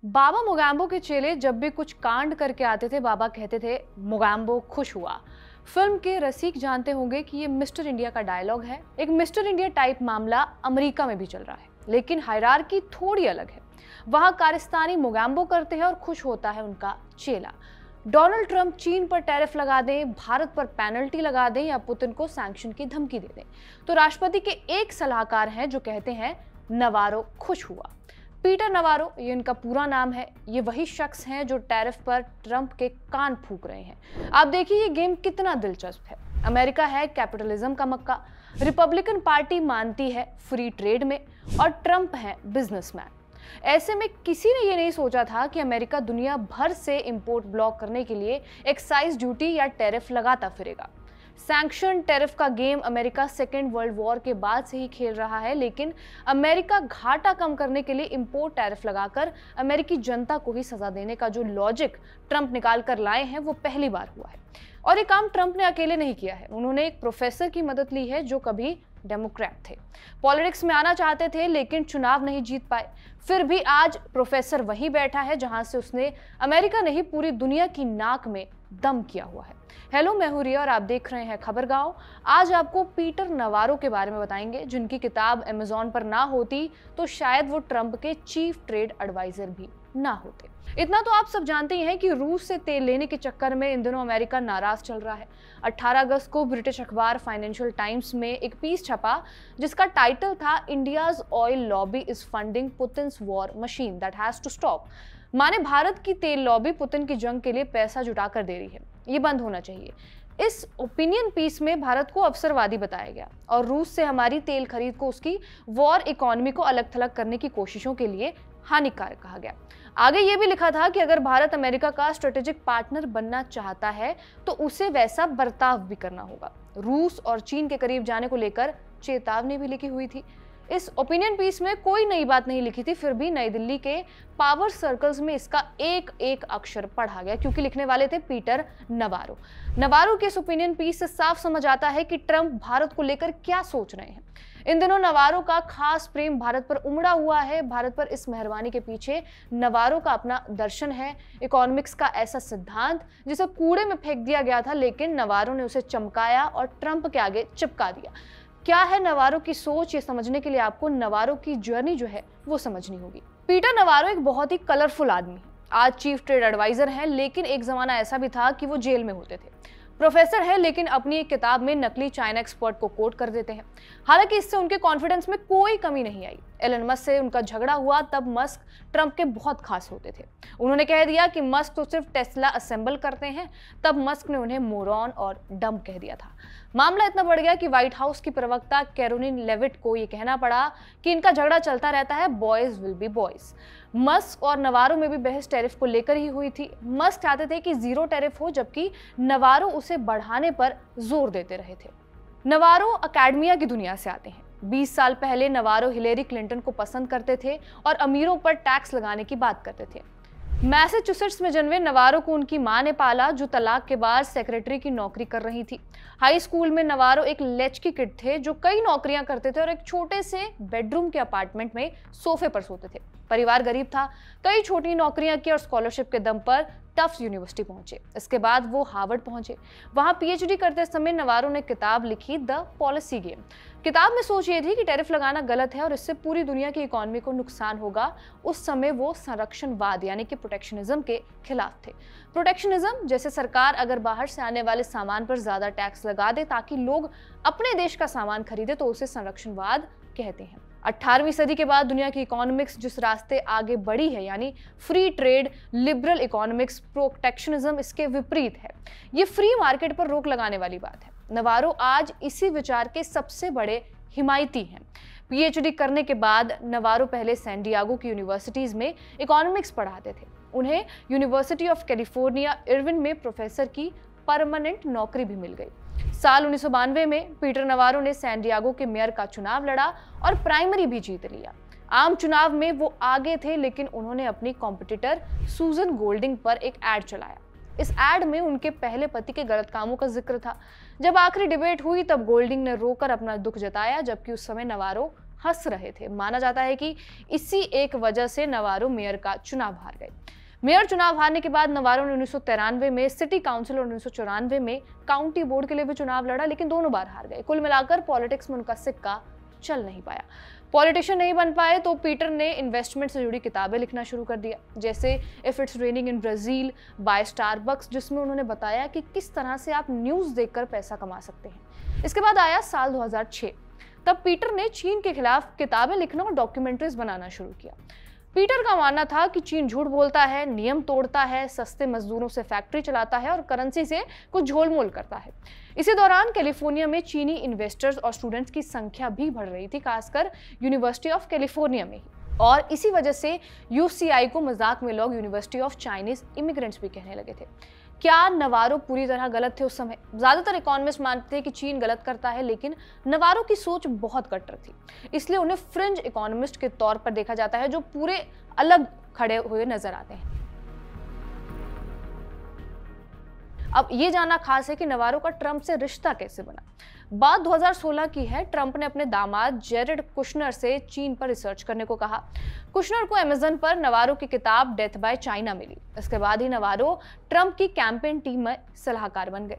बाबा मोगैम्बो के चेले जब भी कुछ कांड करके आते थे, बाबा कहते थे मोगैम्बो खुश हुआ। फिल्म के रसिक जानते होंगे कि ये मिस्टर इंडिया का डायलॉग है। एक मिस्टर इंडिया टाइप मामला अमेरिका में भी चल रहा है, लेकिन हायरार्की थोड़ी अलग है। वहां कारस्तानी मोगैम्बो करते हैं और खुश होता है उनका चेला। डोनाल्ड ट्रंप चीन पर टैरिफ लगा दें, भारत पर पेनल्टी लगा दें या पुतिन को सैंक्शन की धमकी दे दें, तो राष्ट्रपति के एक सलाहकार हैं जो कहते हैं नवारो खुश हुआ। पीटर नवारो, ये इनका पूरा नाम है। ये वही शख्स हैं जो टैरिफ पर ट्रंप के कान फूंक रहे हैं। आप देखिए ये गेम कितना दिलचस्प है। अमेरिका है कैपिटलिज्म का मक्का, रिपब्लिकन पार्टी मानती है फ्री ट्रेड में, और ट्रंप है बिजनेसमैन। ऐसे में किसी ने ये नहीं सोचा था कि अमेरिका दुनिया भर से इंपोर्ट ब्लॉक करने के लिए एक्साइज ड्यूटी या टैरिफ लगाता फिरेगा। सैंक्शन टैरिफ का game America second world war के बाद से ही खेल रहा है, लेकिन अमेरिका घाटा कम करने के लिए इंपोर्ट टैरिफ लगाकर अमेरिकी जनता को ही सजा देने का जो लॉजिक ट्रंप निकाल कर लाए हैं वो पहली बार हुआ है। और ये काम ट्रंप ने अकेले नहीं किया है, उन्होंने एक प्रोफेसर की मदद ली है जो कभी डेमोक्रेट थे, पॉलिटिक्स में आना चाहते थे लेकिन चुनाव नहीं जीत पाए। फिर भी आज प्रोफेसर वहीं बैठा है जहां से उसने अमेरिका नहीं पूरी दुनिया की नाक में दम किया हुआ है। हेलो, मैं हूं रिया और आप देख रहे हैं खबरगांव। आज आपको पीटर नवारो के बारे में बताएंगे, जिनकी किताब अमेज़न पर ना होती तो शायद वो ट्रंप के चीफ ट्रेड एडवाइजर भी ना होते। इतना तो आप सब जानते ही हैं कि रूस से तेल लेने के चक्कर में इन दिनों अमेरिका नाराज चल रहा है। 18 अगस्त को ब्रिटिश अखबार फाइनेंशियल टाइम्स में एक पीस छपा जिसका टाइटल था India's oil lobby is funding Putin's war machine that has to stop. माने भारत की तेल लॉबी पुतिन की जंग के लिए पैसा जुटा कर दे रही है, ये बंद होना चाहिए। इस ओपिनियन पीस में भारत को अवसरवादी बताया गया और रूस से हमारी तेल खरीद को उसकी वॉर इकोनॉमी को अलग थलग करने की कोशिशों के लिए हानिकारक कहा गया। आगे ये भी लिखा था कि अगर भारत अमेरिका का स्ट्रेटेजिक पार्टनर बनना चाहता है तो उसे वैसा बर्ताव भी करना होगा। रूस और चीन के करीब जाने को लेकर चेतावनी भी लिखी हुई थी। इस ओपिनियन पीस में कोई नई बात नहीं लिखी थी, फिर भी नई दिल्ली के पावर सर्कल्स में इसका एक एक अक्षर पढ़ा गया, क्योंकि लिखने वाले थे पीटर नवारो। नवारो के इस ओपिनियन पीस से साफ समझ आता है कि ट्रंप भारत को लेकर क्या सोच रहे हैं। इन दिनों नवारो का खास प्रेम भारत पर उमड़ा हुआ है। भारत पर इस मेहरबानी के पीछे नवारो का अपना दर्शन है, इकोनॉमिक्स का ऐसा सिद्धांत जिसे कूड़े में फेंक दिया गया था, लेकिन नवारो ने उसे चमकाया और ट्रंप के आगे चिपका दिया। क्या है नवारो की सोच, ये समझने के लिए आपको नवारो की जर्नी जो है वो समझनी होगी। पीटर नवारो एक बहुत ही कलरफुल आदमी है। आज चीफ ट्रेड एडवाइजर हैं, लेकिन एक जमाना ऐसा भी था कि वो जेल में होते थे। प्रोफेसर है, लेकिन अपनी एक किताब में नकली चाइना एक्सपर्ट को कोट कर देते हैं। हालांकि इससे उनके कॉन्फिडेंस में कोई कमी नहीं आई। एलन मस्क से उनका झगड़ा हुआ तब मस्क ट्रंप के बहुत खास होते थे। उन्होंने कह दिया कि मस्क तो सिर्फ टेस्ला असेंबल करते हैं, तब मस्क ने उन्हें मोरॉन और डम कह दिया था। मामला इतना बढ़ गया कि व्हाइट हाउस की प्रवक्ता कैरोलिन लेविट को यह कहना पड़ा कि इनका झगड़ा चलता रहता है, boys will be boys. Musk और नवारो में भी बहस टैरिफ को लेकर ही हुई थी। मस्क चाहते थे कि जीरो टैरिफ हो, जबकि नवारो उसे बढ़ाने पर जोर देते रहे थे। नवारो अकेडमिया की दुनिया से आते हैं। 20 साल पहले नवारो हिलेरी क्लिंटन को पसंद करते थे और अमीरों पर टैक्स लगाने की बात करते थे। मैसेच्यूसेट्स में जन्मे नवारो को उनकी मां ने पाला, जो तलाक के बाद सेक्रेटरी की नौकरी कर रही थी। हाई स्कूल में नवारो एक लेचकी किड थे जो कई नौकरियां करते थे और एक छोटे से बेडरूम के अपार्टमेंट में सोफे पर सोते थे। परिवार गरीब था, कई छोटी नौकरियां की और स्कॉलरशिप के दम पर टफ्ट यूनिवर्सिटी पहुंचे। इसके बाद वो हार्वर्ड पहुंचे। वहां पीएचडी करते समय नवारो ने किताब लिखी द पॉलिसी गेम। किताब में सोच ये थी कि टैरिफ लगाना गलत है और इससे पूरी दुनिया की इकोनॉमी को नुकसान होगा। उस समय वो संरक्षणवाद यानी कि प्रोटेक्शनिज्म के खिलाफ थे। प्रोटेक्शनिज्म जैसे सरकार अगर बाहर से आने वाले सामान पर ज्यादा टैक्स लगा दे ताकि लोग अपने देश का सामान खरीदे, तो उसे संरक्षणवाद कहते हैं। 18वीं सदी के बाद दुनिया की इकोनॉमिक्स जिस रास्ते आगे बढ़ी है, यानी free trade, liberal economics, protectionism इसके विपरीत है। ये फ्री मार्केट पर रोक लगाने वाली बात है। नवारो आज इसी विचार के सबसे बड़े हिमायती हैं। पीएचडी करने के बाद नवारो पहले सैन डियागो की यूनिवर्सिटीज में इकोनॉमिक्स पढ़ाते थे। उन्हें यूनिवर्सिटी ऑफ कैलिफोर्निया इरविन में प्रोफेसर की परमानेंट नौकरी भी मिल गई। साल 1992 में पीटर नवारो ने सैन डियागो के मेयर का चुनाव लड़ा और प्राइमरी भी जीत लिया। आम चुनाव में वो आगे थे, लेकिन उन्होंने अपनी कॉम्पिटिटर सूजन गोल्डिंग पर एक एड चलाया। इस एड में उनके पहले पति के गलत कामों का जिक्र था। जब आखिरी डिबेट हुई तब गोल्डिंग ने रोकर अपना दुख जताया, जबकि उस समय नवारो हंस रहे थे। माना जाता है कि इसी एक वजह से नवारो मेयर का चुनाव हार गए। मेयर चुनाव हारने के बाद नवारो ने 1993 में सिटी काउंसिल और 1994 में काउंटी बोर्ड के लिए भी चुनाव लड़ा, लेकिन दोनों बार हार गए। कुल मिलाकर पॉलिटिक्स में उनका सिक्का चल नहीं पाया। पॉलिटिशियन नहीं बन पाए तो पीटर ने इन्वेस्टमेंट से जुड़ी किताबें लिखना शुरू कर दिया, जैसे if it's raining in Brazil by Starbucks, जिसमें उन्होंने बताया कि किस तरह से आप न्यूज़ देखकर पैसा कमा सकते हैं। इसके बाद आया साल 2006। तब पीटर ने चीन के खिलाफ किताबें लिखना और डॉक्यूमेंट्रीज बनाना शुरू किया। पीटर का मानना था कि चीन झूठ बोलता है, नियम तोड़ता है, सस्ते मजदूरों से फैक्ट्री चलाता है और करेंसी से कुछ झोलमोल करता है। इसी दौरान कैलिफोर्निया में चीनी इन्वेस्टर्स और स्टूडेंट्स की संख्या भी बढ़ रही थी, खासकर यूनिवर्सिटी ऑफ कैलिफोर्निया में ही। और इसी वजह से यूसीआई को मजाक में लोग यूनिवर्सिटी ऑफ चाइनीज इमिग्रेंट्स भी कहने लगे थे। क्या नवारो पूरी तरह गलत थे उस समय? ज्यादातर इकोनॉमिस्ट मानते थे कि चीन गलत करता है, लेकिन नवारो की सोच बहुत कट्टर थी, इसलिए उन्हें फ्रिंज इकोनॉमिस्ट के तौर पर देखा जाता है, जो पूरे अलग खड़े हुए नजर आते हैं। अब ये जानना खास है कि नवारो का ट्रंप से रिश्ता कैसे बना। बात 2016 की है। ट्रंप ने अपने दामाद जेरेड कुशनर से चीन पर रिसर्च करने को कहा। कुशनर को अमेज़न पर नवारो की किताब डेथ बाय चाइना मिली। इसके बाद ही नवारो ट्रंप की कैंपेन टीम में सलाहकार बन गए।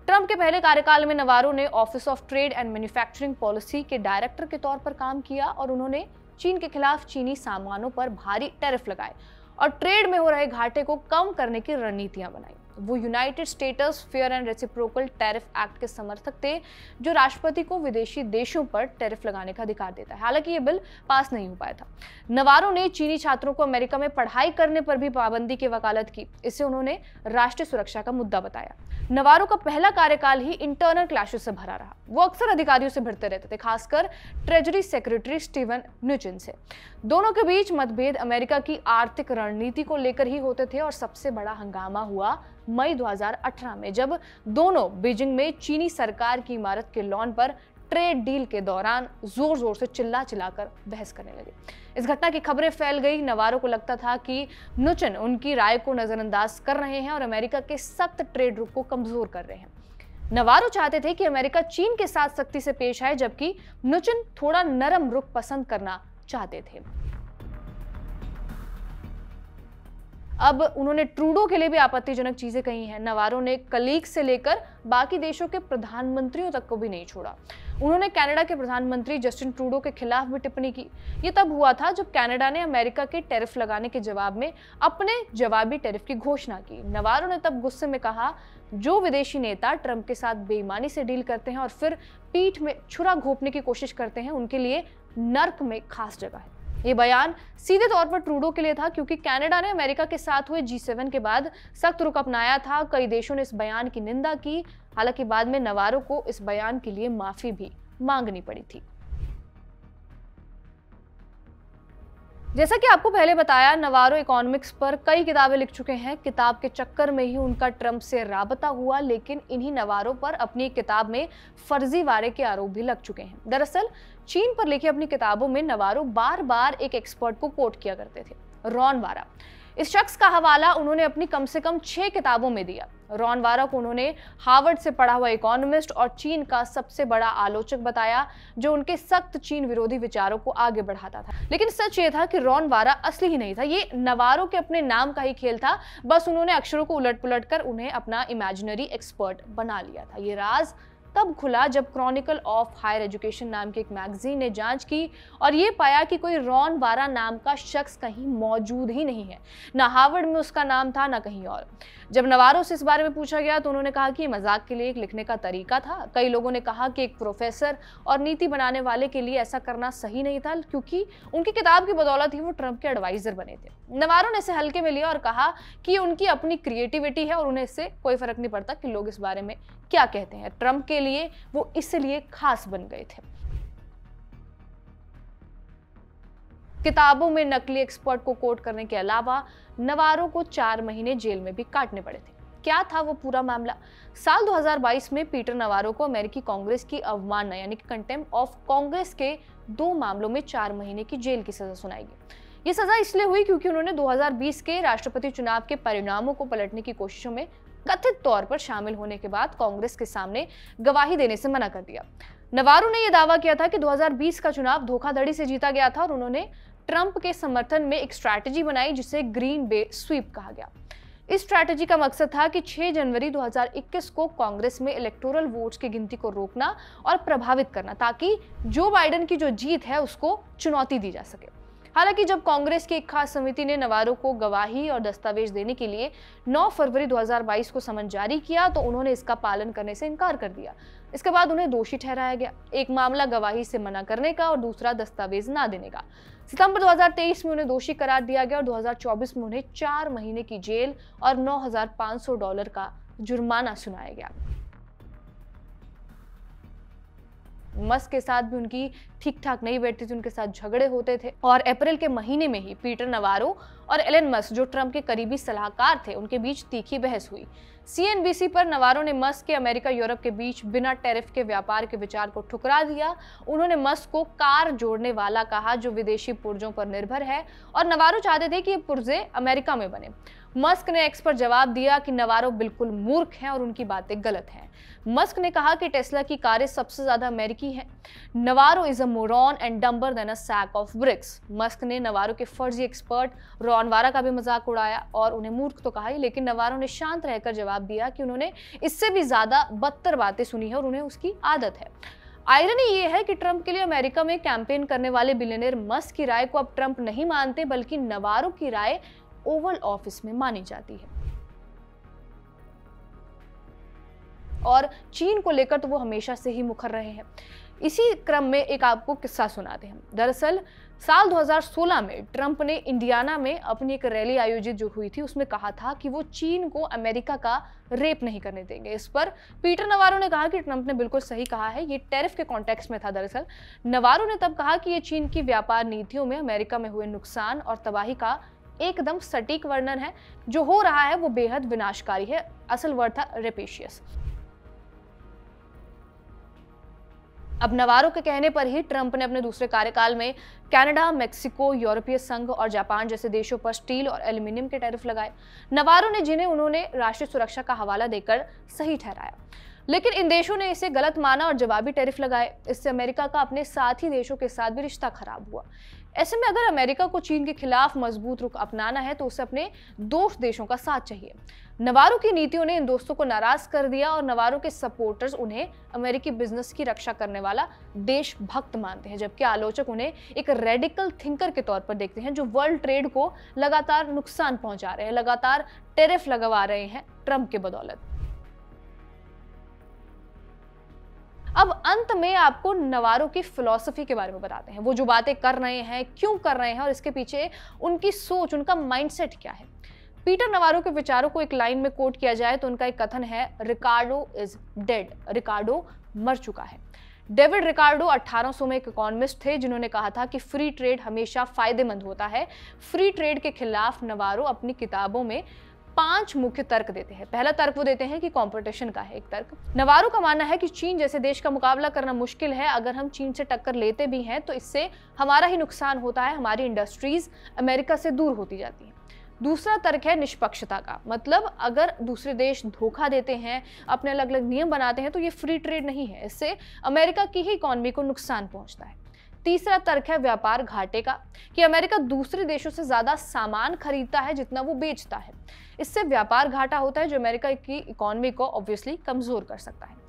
ट्रंप के पहले कार्यकाल में नवारो ने office of trade and manufacturing policy के डायरेक्टर के तौर पर काम किया और उन्होंने चीन के खिलाफ चीनी सामानों पर भारी टैरिफ लगाए और ट्रेड में हो रहे घाटे को कम करने की रणनीतियां बनाई। वो United states fair and reciprocal tariff act के समर्थक थे, जो राष्ट्रपति को विदेशी देशों पर टैरिफ लगाने का अधिकार देता है। हालांकि ये बिल पास नहीं हो पाया था। नवारो ने चीनी छात्रों को अमेरिका में पढ़ाई करने पर भी पाबंदी की वकालत की। इसे उन्होंने राष्ट्रीय सुरक्षा का मुद्दा बताया। नवारो का पहला कार्यकाल ही इंटरनल क्लैशेस से भरा रहा। वो अक्सर अधिकारियों से भिड़ते रहते थे, खासकर ट्रेजरी सेक्रेटरी स्टीवन न्यूचिन से। दोनों के बीच मतभेद अमेरिका की आर्थिक रणनीति को लेकर ही होते थे और सबसे बड़ा हंगामा हुआ मई 2018 में, जब दोनों बीजिंग में चीनी सरकार की इमारत के लॉन पर ट्रेड डील के दौरान जोर जोर से चिल्ला चिल्लाकर बहस करने लगे। इस घटना की खबरें फैल गई। नवारो को लगता था कि नुचिन उनकी राय को नजरअंदाज कर रहे हैं और अमेरिका के सख्त ट्रेड रुख को कमजोर कर रहे हैं। नवारो चाहते थे कि अमेरिका चीन के साथ सख्ती से पेश आए, जबकि नुचिन थोड़ा नरम रुख पसंद करना चाहते थे। अब उन्होंने ट्रूडो के लिए भी आपत्तिजनक चीजें कही हैं। नवारो ने कलीग से लेकर बाकी देशों के प्रधानमंत्रियों तक को भी नहीं छोड़ा। उन्होंने कनाडा के प्रधानमंत्री जस्टिन ट्रूडो के खिलाफ भी टिप्पणी की। ये तब हुआ था जब कनाडा ने अमेरिका के टैरिफ लगाने के जवाब में अपने जवाबी टैरिफ की घोषणा की। नवारो ने तब गुस्से में कहा, जो विदेशी नेता ट्रंप के साथ बेईमानी से डील करते हैं और फिर पीठ में छुरा घोंपने की कोशिश करते हैं, उनके लिए नर्क में खास जगह है। ये बयान सीधे तौर पर ट्रूडो के लिए था, क्योंकि कनाडा ने अमेरिका के साथ हुए G7 के बाद सख्त रुख अपनाया था। कई देशों ने इस बयान की निंदा की। हालांकि बाद में नवारो को इस बयान के लिए माफी भी मांगनी पड़ी थी। जैसा कि आपको पहले बताया, नवारो इकोनॉमिक्स पर कई किताबें लिख चुके हैं। किताब के चक्कर में ही उनका ट्रंप से राबता हुआ, लेकिन इन्हीं नवारो पर अपनी किताब में फर्जीवाड़े के आरोप भी लग चुके हैं। दरअसल चीन पर लिखी अपनी किताबों में नवारो बार बार एक एक्सपर्ट को कोट किया करते थे, रॉन वारा। इस शख्स का हवाला उन्होंने अपनी कम से कम 6 किताबों में दिया। रॉन वारा को उन्होंने हार्वर्ड से पढ़ा हुआ इकोनॉमिस्ट और चीन का सबसे बड़ा आलोचक बताया, जो उनके सख्त चीन विरोधी विचारों को आगे बढ़ाता था। लेकिन सच ये था कि रॉन वारा असली ही नहीं था, ये नवारो के अपने नाम का ही खेल था। बस उन्होंने अक्षरों को उलट पुलट कर उन्हें अपना इमेजिनरी एक्सपर्ट बना लिया था। ये राज तब खुला जब क्रॉनिकल ऑफ हायर एजुकेशन नाम की एक मैगजीन ने जांच की और ये पाया कि कोई रॉन वारा नाम का शख्स कहीं मौजूद ही नहीं है। ना हार्वर्ड में उसका नाम था, ना कहीं और। जब नवारो से इस बारे में पूछा गया तो उन्होंने कहा कि मजाक के लिए एक लिखने का तरीका था। कई लोगों ने कहा कि एक प्रोफेसर और नीति बनाने वाले के लिए ऐसा करना सही नहीं था, क्योंकि उनकी किताब की बदौलत ही वो ट्रंप के एडवाइजर बने थे। नवारो ने इसे हल्के में लिया और कहा कि उनकी अपनी क्रिएटिविटी है और उन्हें इससे कोई फर्क नहीं पड़ता कि लोग इस बारे में क्या कहते हैं। ट्रंप के लिए वो इसलिए खास बन गए थे। किताबों में नकली एक्सपर्ट को कोट करने के अलावा नवारो को 4 महीने जेल में भी काटने पड़े थे। क्या था वो पूरा मामला? साल 2022 में पीटर नवारो को अमेरिकी कांग्रेस की अवमानना यानी कि कंटेम्प्ट ऑफ कांग्रेस के 2 मामलों में 4 महीने की जेल की सजा सुनाई गई। ये सजा इसलिए हुई क्योंकि उन्होंने 2020 के राष्ट्रपति चुनाव के परिणामों को पलटने की कोशिशों में कथित तौर पर शामिल होने के बाद कांग्रेस के सामने गवाही देने से मना कर दिया। नवारो ने यह दावा किया था कि 2020 का चुनाव धोखाधड़ी से जीता गया था और उन्होंने ट्रंप के समर्थन में एक स्ट्रैटेजी बनाई जिसे ग्रीन बे स्वीप कहा गया। इस स्ट्रैटेजी का मकसद था कि 6 जनवरी 2021 को कांग्रेस में इलेक्टोरल वोट्स की गिनती को रोकना और प्रभावित करना, ताकि जो बाइडेन की जो जीत है उसको चुनौती दी जा सके। हालांकि जब कांग्रेस की एक खास समिति ने नवारो को गवाही और दस्तावेज देने के लिए 9 फरवरी 2022 को समन जारी किया तो उन्होंने इसका पालन करने से इनकार कर दिया। इसके बाद उन्हें दोषी ठहराया गया। एक मामला गवाही से मना करने का और दूसरा दस्तावेज ना देने का। सितंबर 2023 में उन्हें दोषी करार दिया गया और 2024 में उन्हें 4 महीने की जेल और $9,500 का जुर्माना सुनाया गया। मस्क के साथ भी उनकी ठीक ठाक नहीं बैठती थी, उनके साथ झगड़े होते थे और अप्रैल के महीने में ही पीटर नवारो और एलन मस्क, जो ट्रंप के करीबी सलाहकार थे, उनके बीच तीखी बहस हुई। CNBC पर नवारो ने मस्क के अमेरिका यूरोप के बीच बिना टैरिफ के व्यापार के विचार को ठुकरा दिया। उन्होंने मस्क को कार जोड़ने वाला कहा जो विदेशी पुर्जों पर निर्भर है और नवारो चाहते थे कि ये पुर्जे अमेरिका में बने। मस्क ने एक्स पर जवाब दिया कि नवारो बिल्कुल मूर्ख हैं और उनकी बातें गलत हैं। मस्क ने कहा कि टेस्ला की कारें सबसे ज्यादा अमेरिकी हैं। Navarro is a moron and dumber than a sack of bricks. Musk ने नवारो के फर्जी एक्सपर्ट रॉन वारा का भी मजाक उड़ाया और उन्हें मूर्ख तो कहा ही, लेकिन नवारो ने शांत रहकर जवाब दिया कि उन्होंने इससे भी ज्यादा बदतर बातें सुनी है और उन्हें उसकी आदत है। आयरनी ये है कि ट्रंप के लिए अमेरिका में कैंपेन करने वाले बिलियनियर मस्क की राय को अब ट्रंप नहीं मानते, बल्कि नवारो की राय ओवल ऑफिस में मानी जाती है। और चीन को लेकर तो वो हमेशा से ही मुखर रहे हैं। इसी क्रम में एक आपको किस्सा सुनाते हैं। दरअसल साल 2016 में ट्रंप ने इंडियाना में अपनी एक रैली आयोजित जो हुई थी उसमें कहा था कि वो चीन को अमेरिका का रेप नहीं करने देंगे। इस पर पीटर नवारो ने कहा कि ट्रंप ने बिल्कुल सही कहा है। ये टैरिफ के कॉन्टेक्स्ट में था। दरअसल नवारो ने तब कहा कि ये चीन की व्यापार नीतियों में अमेरिका में हुए नुकसान और तबाही का एकदम सटीक वर्णन है। जो हो रहा है वो बेहद विनाशकारी है। असल वर्ड था रेपेशियस। अब नवारो के कहने पर ही ट्रंप ने अपने दूसरे कार्यकाल में कनाडा, मेक्सिको, यूरोपीय संघ और जापान जैसे देशों पर स्टील और एल्यूमिनियम के टैरिफ लगाए। नवारो ने जिन्हें उन्होंने राष्ट्रीय सुरक्षा का हवाला देकर सही ठहराया, लेकिन इन देशों ने इसे गलत माना और जवाबी टैरिफ लगाए। इससे अमेरिका का अपने साथी देशों के साथ भी रिश्ता खराब हुआ। ऐसे में अगर अमेरिका को चीन के खिलाफ मजबूत रुख अपनाना है तो उसे अपने दोस्त देशों का साथ चाहिए। नवारो की नीतियों ने इन दोस्तों को नाराज कर दिया और नवारो के सपोर्टर्स उन्हें अमेरिकी बिजनेस की रक्षा करने वाला देशभक्त मानते हैं, जबकि आलोचक उन्हें एक रेडिकल थिंकर के तौर पर देखते हैं जो वर्ल्ड ट्रेड को लगातार नुकसान पहुंचा रहे हैं, लगातार टैरिफ लगवा रहे हैं ट्रंप के बदौलत। अब अंत में आपको नवारो की फिलॉसफी के बारे में बताते हैं। वो जो बातें कर रहे हैं, क्यों कर रहे हैं और इसके पीछे उनकी सोच, उनका माइंडसेट क्या है। पीटर नवारो के विचारों को एक लाइन में कोट किया जाए तो उनका एक कथन है, रिकार्डो इज डेड। रिकार्डो मर चुका है। डेविड रिकार्डो 1800 में एक इकोनॉमिस्ट थे जिन्होंने कहा था कि फ्री ट्रेड हमेशा फायदेमंद होता है। फ्री ट्रेड के खिलाफ नवारो अपनी किताबों में 5 मुख्य तर्क देते हैं। पहला तर्क वो देते हैं कि कंपटीशन का है एक तर्क। नवारो का मानना है कि चीन जैसे देश का मुकाबला करना मुश्किल है। अगर हम चीन से टक्कर लेते भी हैं तो इससे हमारा ही नुकसान होता है, हमारी इंडस्ट्रीज अमेरिका से दूर होती जाती हैं। दूसरा तर्क है निष्पक्षता का, मतलब अगर दूसरे देश धोखा देते हैं, अपने अलग अलग नियम बनाते हैं तो ये फ्री ट्रेड नहीं है, इससे अमेरिका की ही इकोनॉमी को नुकसान पहुंचता है। तीसरा तर्क है व्यापार घाटे का, कि अमेरिका दूसरे देशों से ज्यादा सामान खरीदता है जितना वो बेचता है। इससे व्यापार घाटा होता है जो अमेरिका की इकोनॉमी को ऑब्वियसली कमजोर कर सकता है।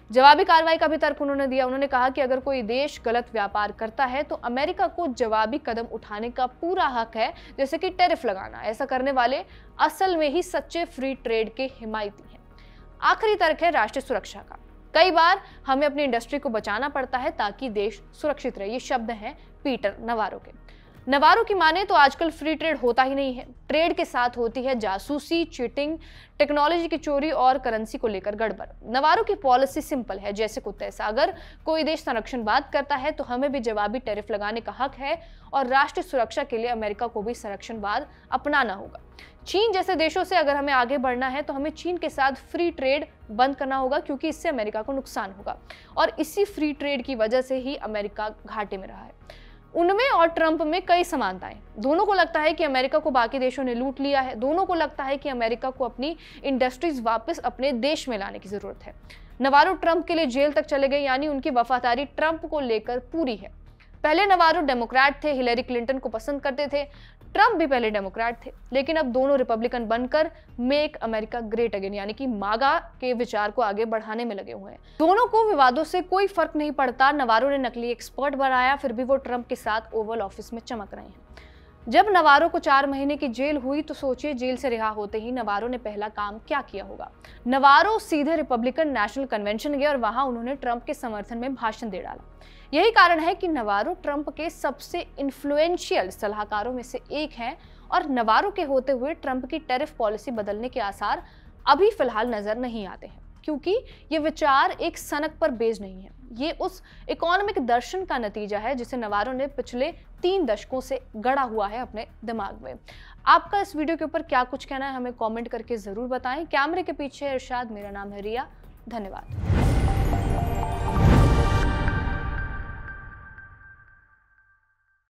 जवाबी कार्रवाई का भी तर्क उन्होंने दिया। उन्होंने कहा कि अगर कोई देश गलत व्यापार करता है तो अमेरिका को जवाबी कदम उठाने का पूरा हक है, जैसे कि टैरिफ लगाना। ऐसा करने वाले असल में ही सच्चे फ्री ट्रेड के हिमायती हैं। आखिरी तर्क है राष्ट्रीय सुरक्षा का। कई बार हमें अपनी इंडस्ट्री को बचाना पड़ता है ताकि देश सुरक्षित रहे। ये शब्द हैं पीटर नवारो के। नवारो की माने तो आजकल फ्री ट्रेड होता ही नहीं है। ट्रेड के साथ होती है जासूसी, चीटिंग, टेक्नोलॉजी की चोरी और करेंसी को लेकर गड़बड़। नवारो की पॉलिसी सिंपल है, जैसे कुत्ते ऐसा। अगर कोई देश संरक्षणवाद करता है तो हमें भी जवाबी टैरिफ लगाने का हक है और राष्ट्रीय सुरक्षा के लिए अमेरिका को भी संरक्षणवाद अपनाना होगा। चीन जैसे देशों से अगर हमें आगे बढ़ना है तो हमें चीन के साथ फ्री ट्रेड बंद करना होगा, क्योंकि इससे अमेरिका को नुकसान होगा और इसी फ्री ट्रेड की वजह से ही अमेरिका घाटे में रहा है। उनमें और ट्रंप में कई समानताएं। दोनों को लगता है कि अमेरिका को बाकी देशों ने लूट लिया है, दोनों को लगता है कि अमेरिका को अपनी इंडस्ट्रीज वापस अपने देश में लाने की जरूरत है। नवारो ट्रंप के लिए जेल तक चले गए, यानी उनकी वफादारी ट्रंप को लेकर पूरी है। पहले नवारो डेमोक्रेट थे, हिलेरी क्लिंटन को पसंद करते थे। ट्रंप भी पहले डेमोक्रेट थे, लेकिन अब दोनों रिपब्लिकन बनकर मेक अमेरिका ग्रेट अगेन यानी कि मागा के विचार को आगे बढ़ाने में लगे हुए हैं। दोनों को विवादों से कोई फर्क नहीं पड़ता। नवारो ने नकली एक्सपर्ट बनाया, फिर भी वो ट्रंप के साथ ओवल ऑफिस में चमक रहे हैं। जब नवारो को 4 महीने की जेल हुई तो सोचिए जेल से रिहा होते ही नवारो ने पहला काम क्या किया होगा। नवारो सीधे रिपब्लिकन नेशनल कन्वेंशन गए और वहां उन्होंने ट्रंप के समर्थन में भाषण दे डाला। यही कारण है कि नवारो ट्रंप के सबसे इन्फ्लुएंशियल सलाहकारों में से एक हैं और नवारो के होते हुए ट्रंप की टैरिफ पॉलिसी बदलने के आसार अभी फिलहाल नजर नहीं आते हैं, क्योंकि ये विचार एक सनक पर बेस्ड नहीं है। ये उस इकोनॉमिक दर्शन का नतीजा है जिसे नवारो ने पिछले 3 दशकों से गढ़ा हुआ है अपने दिमाग में। आपका इस वीडियो के ऊपर क्या कुछ कहना है हमें कमेंट करके जरूर बताएं। कैमरे के पीछे इरशाद, मेरा नाम है रिया। धन्यवाद।